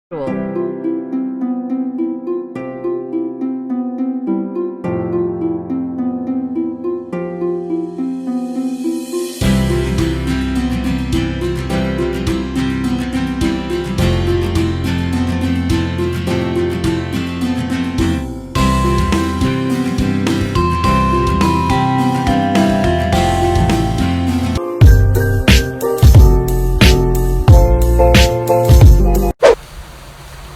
Roll.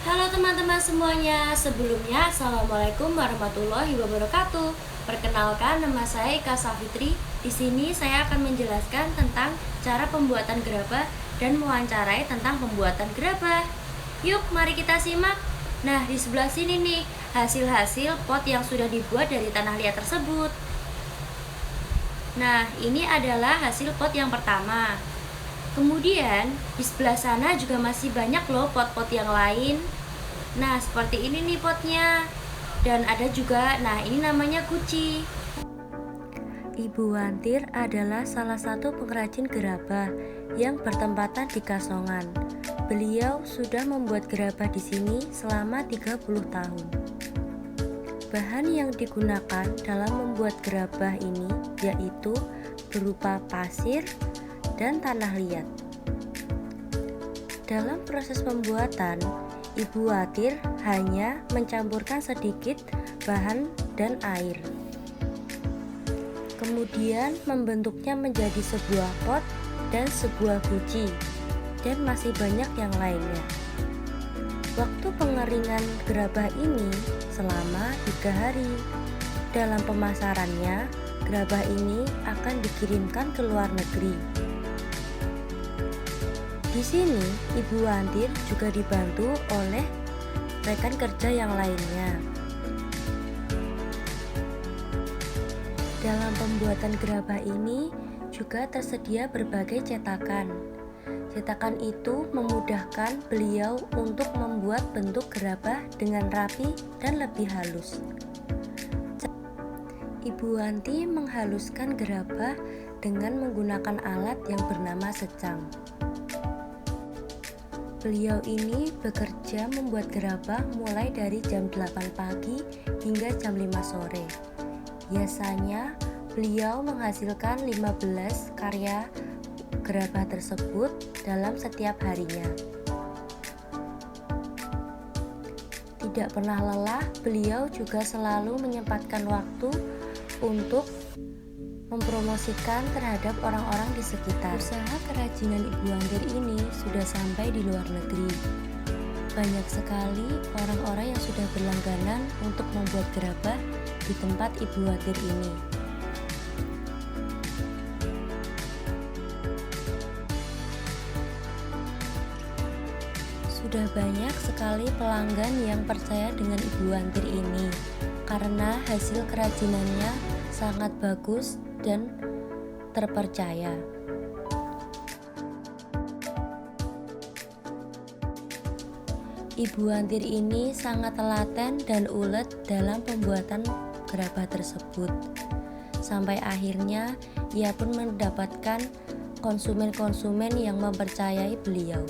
Halo teman-teman semuanya, sebelumnya Assalamualaikum warahmatullahi wabarakatuh. Perkenalkan, nama saya Ika Safitri. Di sini saya akan menjelaskan tentang cara pembuatan gerabah dan mewawancarai tentang pembuatan gerabah. Yuk, mari kita simak. Nah, di sebelah sini nih, hasil-hasil pot yang sudah dibuat dari tanah liat tersebut. Nah, ini adalah hasil pot yang pertama. Kemudian di sebelah sana juga masih banyak loh pot-pot yang lain. Nah, seperti ini nih potnya. Dan ada juga, nah ini namanya guci. Ibu Wantir adalah salah satu pengrajin gerabah yang bertempatan di Kasongan. Beliau sudah membuat gerabah di sini selama 30 tahun. Bahan yang digunakan dalam membuat gerabah ini yaitu berupa pasir dan tanah liat. Dalam proses pembuatan, Ibu Watir hanya mencampurkan sedikit bahan dan air. Kemudian membentuknya menjadi sebuah pot dan sebuah guci, dan masih banyak yang lainnya. Waktu pengeringan gerabah ini selama 3 hari. Dalam pemasarannya, gerabah ini akan dikirimkan ke luar negeri. Di sini, Ibu Wantir juga dibantu oleh rekan kerja yang lainnya. Dalam pembuatan gerabah ini juga tersedia berbagai cetakan. Cetakan itu memudahkan beliau untuk membuat bentuk gerabah dengan rapi dan lebih halus. Ibu Wanti menghaluskan gerabah dengan menggunakan alat yang bernama secang. Beliau ini bekerja membuat gerabah mulai dari jam 8 pagi hingga jam 5 sore. Biasanya beliau menghasilkan 15 karya gerabah tersebut dalam setiap harinya. Tidak pernah lelah, beliau juga selalu menyempatkan waktu untuk mempromosikan terhadap orang-orang di sekitar. Usaha kerajinan Ibu Wantir ini sudah sampai di luar negeri. Banyak sekali orang-orang yang sudah berlangganan untuk membuat gerabah di tempat Ibu Wantir ini. Sudah banyak sekali pelanggan yang percaya dengan Ibu Wantir ini karena hasil kerajinannya sangat bagus dan terpercaya. Ibu Wantir ini sangat telaten dan ulet dalam pembuatan gerabah tersebut. Sampai akhirnya ia pun mendapatkan konsumen-konsumen yang mempercayai beliau.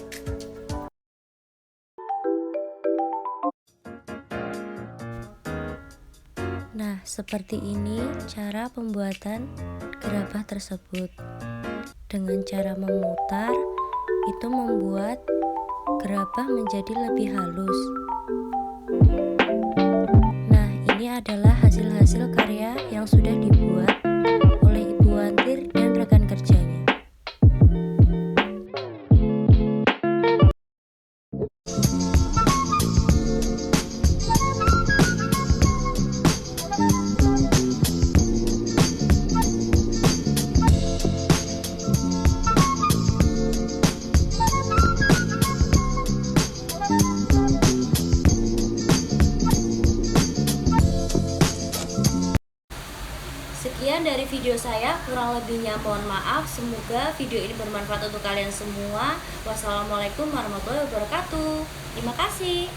Nah, seperti ini cara pembuatan gerabah tersebut. Dengan cara memutar, itu membuat gerabah menjadi lebih halus. Nah, ini adalah hasil-hasil karya yang sudah dibuat oleh Ibu Wantir dan rekan kerjanya. Sekian dari video saya, kurang lebihnya mohon maaf. Semoga video ini bermanfaat untuk kalian semua. Wassalamualaikum warahmatullahi wabarakatuh. Terima kasih.